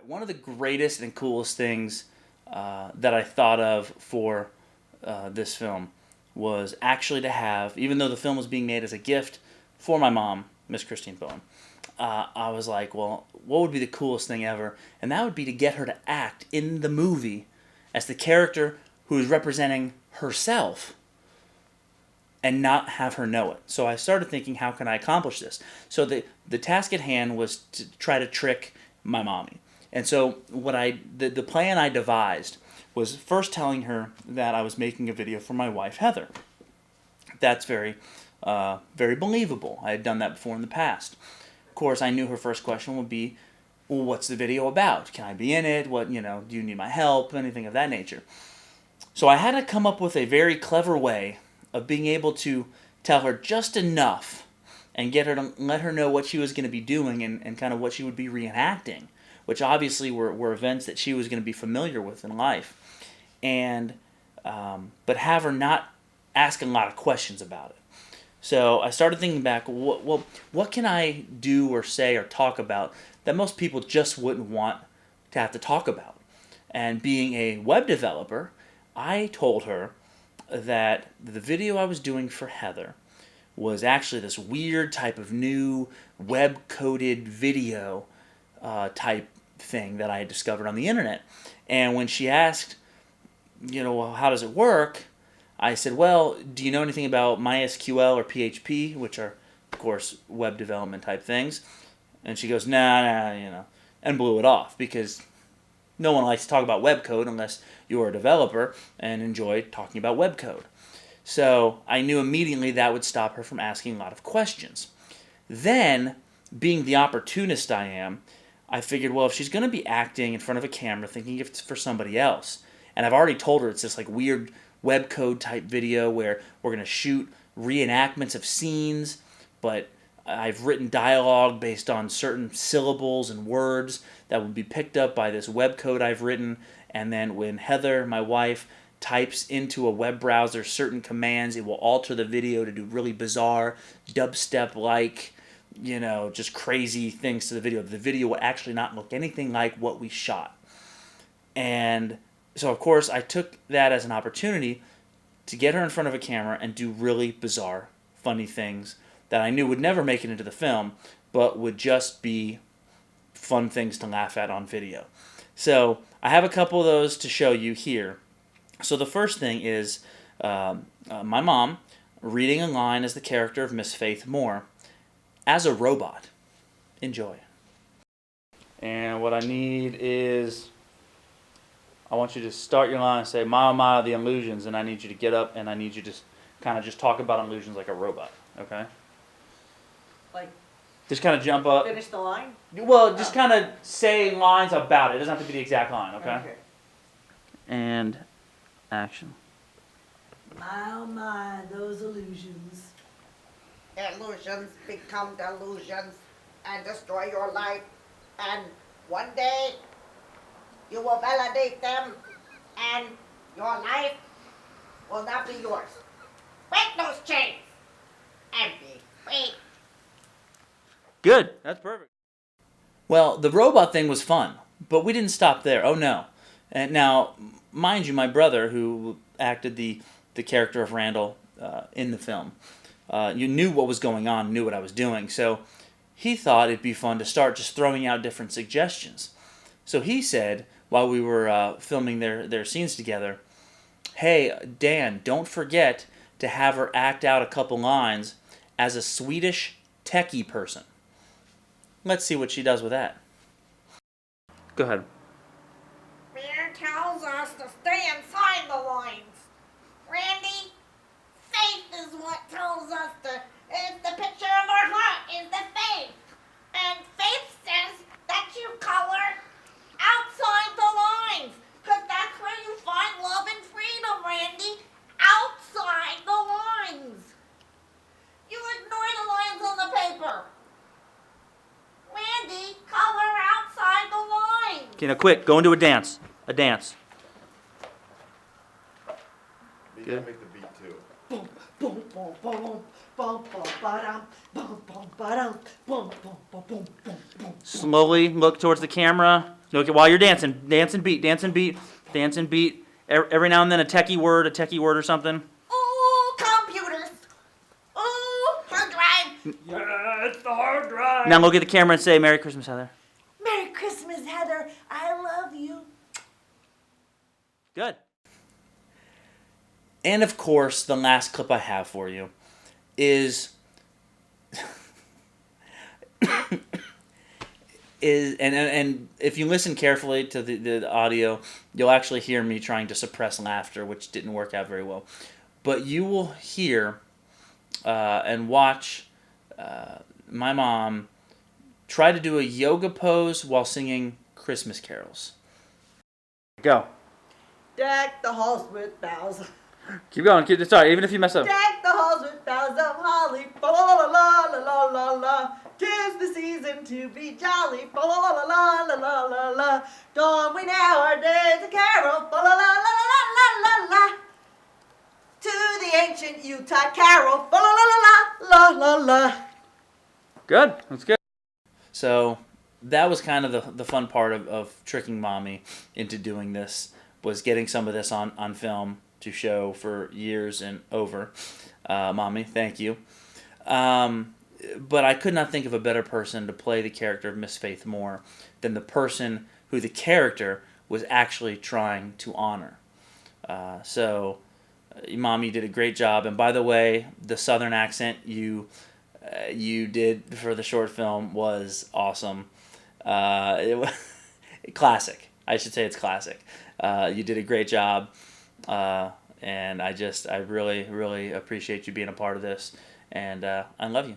One of the greatest and coolest things that I thought of for this film was actually to have, even though the film was being made as a gift for my mom, Miss Christine Bowen, I was like, well, what would be the coolest thing ever? And that would be to get her to act in the movie as the character who is representing herself and not have her know it. So I started thinking, how can I accomplish this? So the task at hand was to try to trick my mommy. And so the plan I devised was first telling her that I was making a video for my wife Heather. That's very believable. I had done that before in the past. Of course, I knew her first question would be, well, what's the video about? Can I be in it? What, do you need my help? Anything of that nature. So I had to come up with a very clever way of being able to tell her just enough and get her to let her know what she was going to be doing and kind of what she would be reenacting, which obviously were events that she was going to be familiar with in life, and but have her not ask a lot of questions about it. So I started thinking back, what can I do or say or talk about that most people just wouldn't want to have to talk about? And being a web developer, I told her that the video I was doing for Heather was actually this weird type of new web-coded video type thing that I had discovered on the internet. And when she asked, well, how does it work? I said, well, do you know anything about MySQL or PHP, which are, of course, web development type things? And she goes, nah, and blew it off, because no one likes to talk about web code unless you're a developer and enjoy talking about web code. So I knew immediately that would stop her from asking a lot of questions. Then, being the opportunist I am, I figured, well, if she's going to be acting in front of a camera thinking it's for somebody else, and I've already told her it's this like weird web code type video where we're going to shoot reenactments of scenes, but I've written dialogue based on certain syllables and words that will be picked up by this web code I've written, and then when Heather, my wife, types into a web browser certain commands, it will alter the video to do really bizarre dubstep-like, just crazy things to the video. The video will actually not look anything like what we shot. And so, of course, I took that as an opportunity to get her in front of a camera and do really bizarre, funny things that I knew would never make it into the film, but would just be fun things to laugh at on video. So I have a couple of those to show you here. So the first thing is my mom reading a line as the character of Miss Faith Moore as a robot. Enjoy. And what I need is, I want you to start your line and say, Maya, the illusions, and I need you to get up and I need you to kind of just talk about illusions like a robot, okay? Like, just kind of jump up. finish the line? Well, just kind of say lines about it. It doesn't have to be the exact line, okay? And action. My, oh my, those illusions. Illusions become delusions and destroy your life. And one day, you will validate them and your life will not be yours. Break those chains and be free. Good. That's perfect. Well, the robot thing was fun, but we didn't stop there. Oh, no. And now, mind you, my brother, who acted the character of Randall in the film, you knew what was going on, knew what I was doing, so he thought it'd be fun to start just throwing out different suggestions. So he said, while we were filming their scenes together, hey, Dan, don't forget to have her act out a couple lines as a Swedish techie person. Let's see what she does with that. Go ahead. Fear tells us to stay inside the lines. Randy, faith is what tells us is the picture of our heart is the faith. And faith says that you color outside the lines. Because that's where you find love and freedom, Randy. Outside the lines. You ignore the lines on the paper. Randy, color outside the lines. Okay, now quick, go into a dance. A dance. You gotta make the beat too. Boom, boom, boom, boom, boom, boom, ba-dum, boom, boom, ba-dum, boom, boom, boom, boom, boom, boom. Slowly look towards the camera. Look at while you're dancing. Dance and beat. Dance and beat. Dance and beat. Every now and then a techie word or something. Ooh, computers. Ooh, hard drive. Yeah, it's the hard drive. Now look at the camera and say, Merry Christmas, Heather. Merry Christmas, Heather. I love you. Good. And of course, the last clip I have for you is and if you listen carefully to the audio, you'll actually hear me trying to suppress laughter, which didn't work out very well. But you will hear and watch my mom try to do a yoga pose while singing Christmas carols. Go. Deck the halls with boughs. Keep going. Sorry, even if you mess up. Deck the halls with boughs of holly. Fa la la la la la la la. 'Tis the season to be jolly. Fa la la la la la la la. Dawn we now our days a carol. Fa la la la la la la la. To the ancient Utah carol. Fa la la la la la la. Good. That's good. So that was kind of the fun part of tricking Mommy into doing this, was getting some of this on film to show for years and over. Mommy, thank you. But I could not think of a better person to play the character of Miss Faith Moore than the person who the character was actually trying to honor. So, Mom, you did a great job. And by the way, the Southern accent you did for the short film was awesome. It was classic. I should say it's classic. You did a great job. And I really, really appreciate you being a part of this. And I love you.